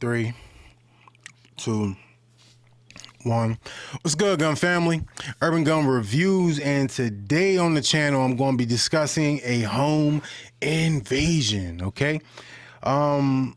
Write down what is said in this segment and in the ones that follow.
Three, two, one. What's good, gun family? Urban Gun Reviews, and today on the channel I'm going to be discussing a home invasion. Okay, home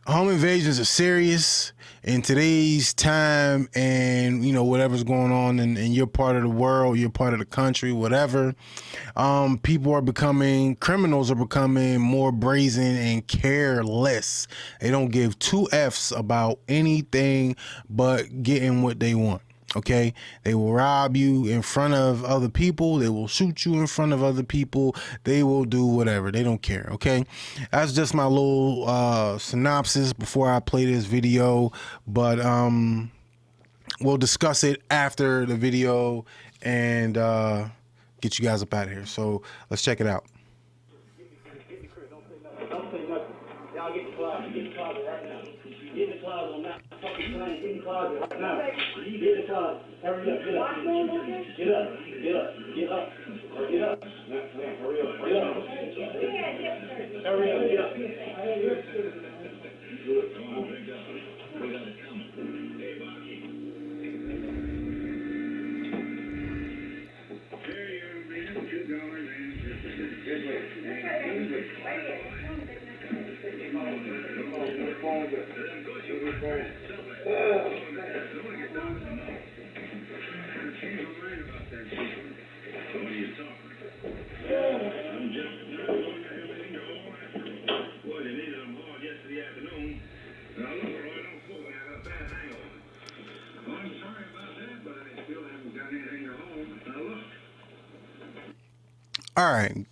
invasions are serious in today's time, and whatever's going on in your part of the world, your part of the country, whatever. People are becoming criminals are becoming more brazen and careless. They don't give two F's about anything but getting what they want. Okay, they will rob you in front of other people. They will shoot you in front of other people. They will do whatever. They don't care. Okay, that's just my little synopsis before I play this video. But we'll discuss it after the video and get you guys up out of here. So let's check it out. Don't say nothing. Y'all get in the closet. Get in the closet right now. Get in the closet on that fucking plane. Get in the closet right now. Get in the closet. Hurry up. Get up. Get up. Get up. Get up. Get up. Hurry up. Get up. Hurry up. Get up. All right,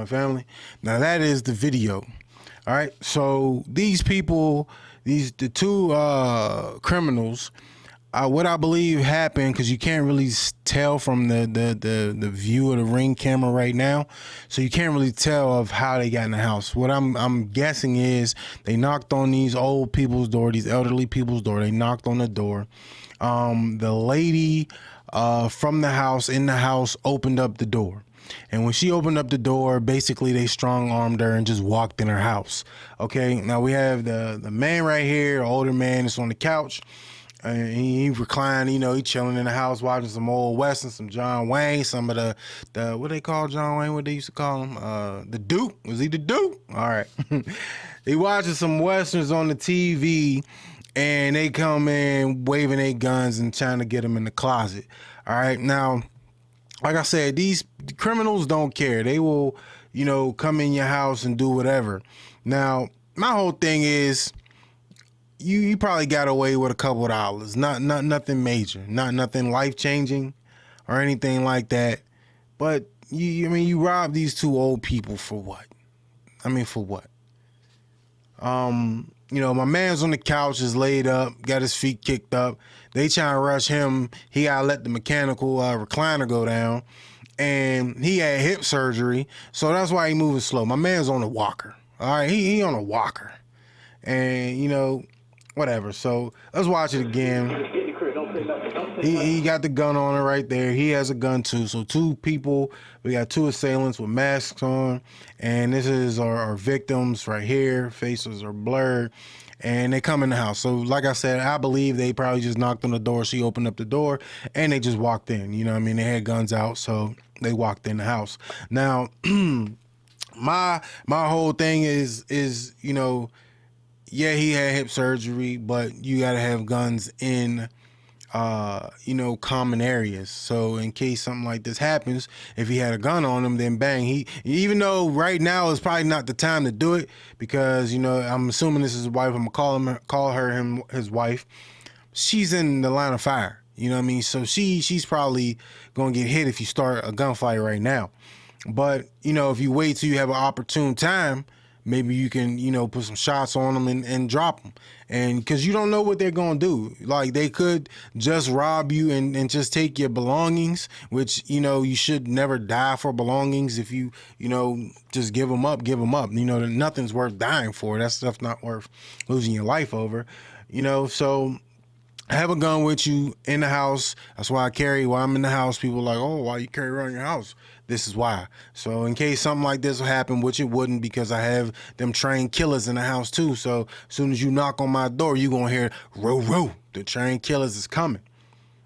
family. Now that is the video. All right, so these people, the two criminals, what I believe happened, because you can't really tell from the view of the Ring camera right now, so you can't really tell of how they got in the house. What I'm guessing is they knocked on these old people's door, these elderly people's door. They knocked on the door. The lady from the house in the house opened up the door. And when she opened up the door, basically they strong-armed her and just walked in her house. Okay, now we have the man right here, older man that's on the couch. He reclined, he chilling in the house watching some old Western, some John Wayne, some of the what they call John Wayne, what they used to call him, the Duke. Was he the Duke? All right. He watching some Westerns on the TV, and they come in waving their guns and trying to get him in the closet. All right, now, like I said, these criminals don't care. They will, come in your house and do whatever. Now, my whole thing is, you probably got away with a couple of dollars. Not nothing major, not nothing life changing or anything like that. But you robbed these two old people for what? I mean, for what? My man's on the couch, is laid up, got his feet kicked up. They trying to rush him. He gotta let the mechanical recliner go down, and he had hip surgery, so that's why he moving slow. My man's on a walker. All right, he on a walker, and whatever. So let's watch it again. He got the gun on it right there. He has a gun too. So two people, we got two assailants with masks on, and this is our victims right here. Faces are blurred, and they come in the house. So like I said, I believe they probably just knocked on the door. She opened up the door, and they just walked in. You know what I mean? They had guns out, so they walked in the house. Now, my whole thing is yeah, he had hip surgery, but you gotta have guns in common areas. So in case something like this happens, if he had a gun on him, then bang, even though right now is probably not the time to do it, because I'm assuming this is his wife. I'm gonna call her his wife. She's in the line of fire. You know what I mean? So she's probably gonna get hit if you start a gunfight right now. But if you wait till you have an opportune time, maybe you can, put some shots on them and drop them. And because you don't know what they're going to do. Like, they could just rob you and just take your belongings, which, you should never die for belongings. If you, just give them up. Nothing's worth dying for. That stuff's not worth losing your life over, so have a gun with you in the house. That's why I carry, while I'm in the house. People are like, oh, why you carry around your house? This is why. So in case something like this will happen, which it wouldn't, because I have them trained killers in the house too. So as soon as you knock on my door, you're going to hear, row, row, the trained killers is coming.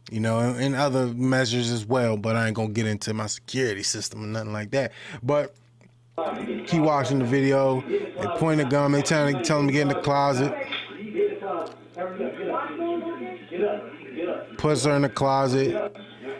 You know, and other measures as well, but I ain't going to get into my security system or nothing like that. But keep watching the video. They point a gun. They tell him to get in the closet. Puts her in the closet.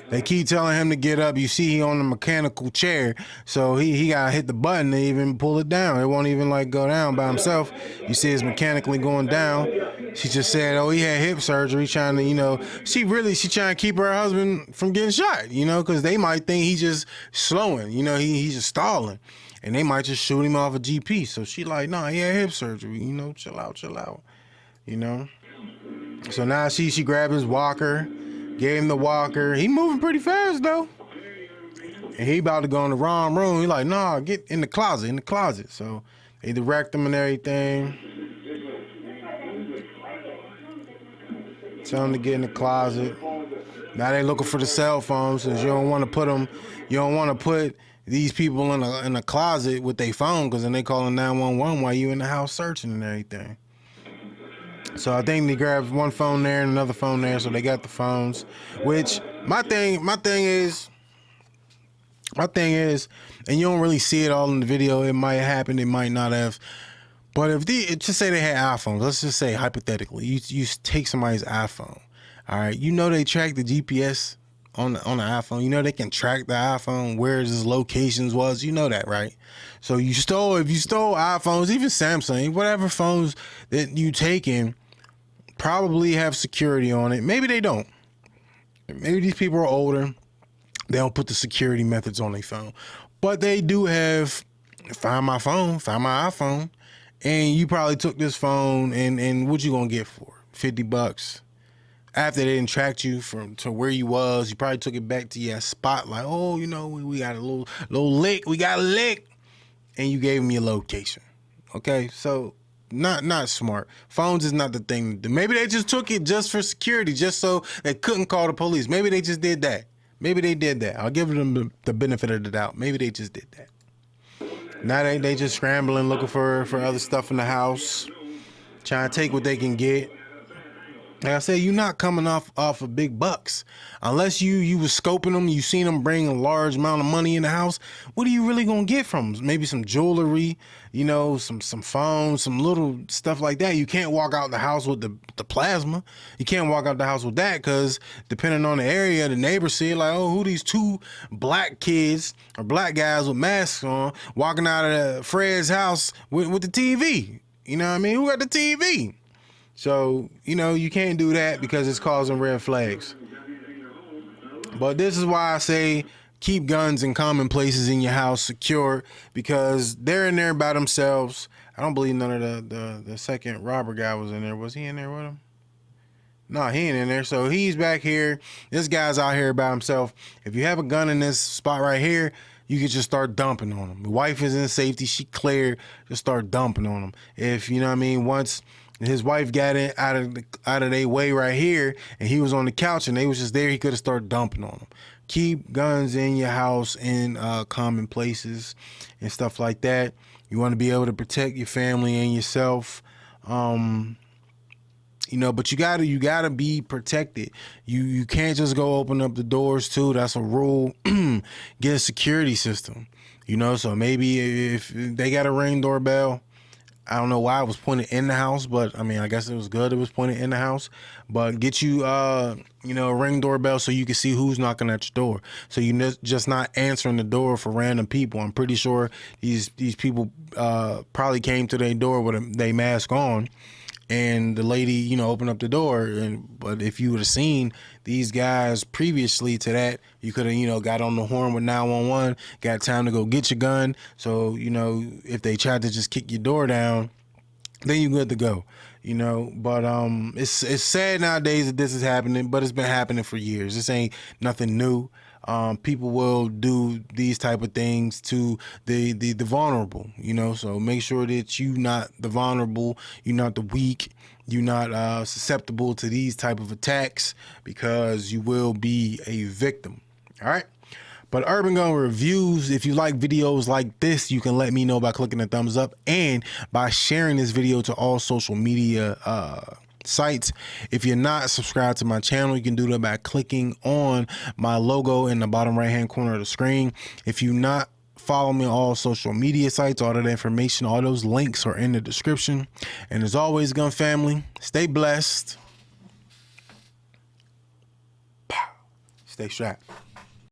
They keep telling him to get up. You see he on the mechanical chair, so he gotta hit the button to even pull it down. It won't even like go down by himself. You see it's mechanically going down. She just said, oh, he had hip surgery, trying to, you know, she trying to keep her husband from getting shot, you know, because they might think he's just slowing, you know, he's just stalling, and they might just shoot him off a GP. So she like, no, he had hip surgery, you know, chill out, you know. So now she grabbed his walker, gave him the walker. He moving pretty fast though. And he about to go in the wrong room. He like, nah, get in the closet. So they direct him and everything. Tell him to get in the closet. Now they looking for the cell phones, since you don't want to put these people in a closet with their phone, because then they calling 911 while you in the house searching and everything. So I think they grabbed one phone there and another phone there, so they got the phones. Which my thing is, and you don't really see it all in the video. It might happen, it might not have. But if just say they had iPhones, let's just say hypothetically, you take somebody's iPhone, all right? You know they track the GPS on the iPhone. You know they can track the iPhone where his locations was. You know that, right? So if you stole iPhones, even Samsung, whatever phones that you taking, probably have security on it. Maybe they don't. Maybe these people are older. They don't put the security methods on their phone. But they do have find my iPhone. And you probably took this phone and what you gonna get for $50? After they didn't track you to where you was, you probably took it back to your spot, like, oh, you know, we got a little lick. We got a lick. And you gave me a location. Okay, so not smart. Phones is not the thing to do. Maybe they just took it just for security, just so they couldn't call the police. Maybe they just did that. I'll give them the benefit of the doubt. Maybe they just did that. Now they just scrambling, looking for other stuff in the house, trying to take what they can get. Like I said, you're not coming off of big bucks. Unless you was scoping them, you seen them bring a large amount of money in the house. What are you really gonna get from them? Maybe some jewelry, you know, some phones, some little stuff like that. You can't walk out the house with the plasma. You can't walk out the house with that, because depending on the area, the neighbors see it like, oh, who these two black kids or black guys with masks on walking out of Fred's house with the TV? You know what I mean? Who got the TV? So, you know, you can't do that because it's causing red flags. But this is why I say keep guns in common places in your house secure, because they're in there by themselves. I don't believe none of the second robber guy was in there. Was he in there with him? No, he ain't in there. So he's back here. This guy's out here by himself. If you have a gun in this spot right here, you can just start dumping on him. The wife is in safety. She clear. Just start dumping on him. If, you know what I mean, once his wife got in out of their way right here, and he was on the couch and they was just there, he could have started dumping on them. Keep guns in your house in common places and stuff like that. You want to be able to protect your family and yourself. You know, but you gotta be protected. You can't just go open up the doors too. That's a rule. Get a security system. You know, so maybe if they got a Ring doorbell, I don't know why it was pointed in the house, but I mean, I guess it was good it was pointed in the house. But get you, you know, a Ring doorbell so you can see who's knocking at your door. So you're just not answering the door for random people. I'm pretty sure these people probably came to their door with their mask on, and the lady, you know, opened up the door. But if you would have seen these guys previously to that, you could have, you know, got on the horn with 911, got time to go get your gun. So, you know, if they tried to just kick your door down, then you're good to go, you know. But it's sad nowadays that this is happening, but it's been happening for years. This ain't nothing new. People will do these type of things to the vulnerable, you know, so make sure that you're not the vulnerable, you're not the weak, you're not susceptible to these type of attacks, because you will be a victim. All right. But Urban Gun Reviews, if you like videos like this, you can let me know by clicking the thumbs up and by sharing this video to all social media sites. If you're not subscribed to my channel, you can do that by clicking on my logo in the bottom right hand corner of the screen. If you not follow me on all social media sites, all that information, all those links are in the description. And as always, gun family, stay blessed. Stay strapped.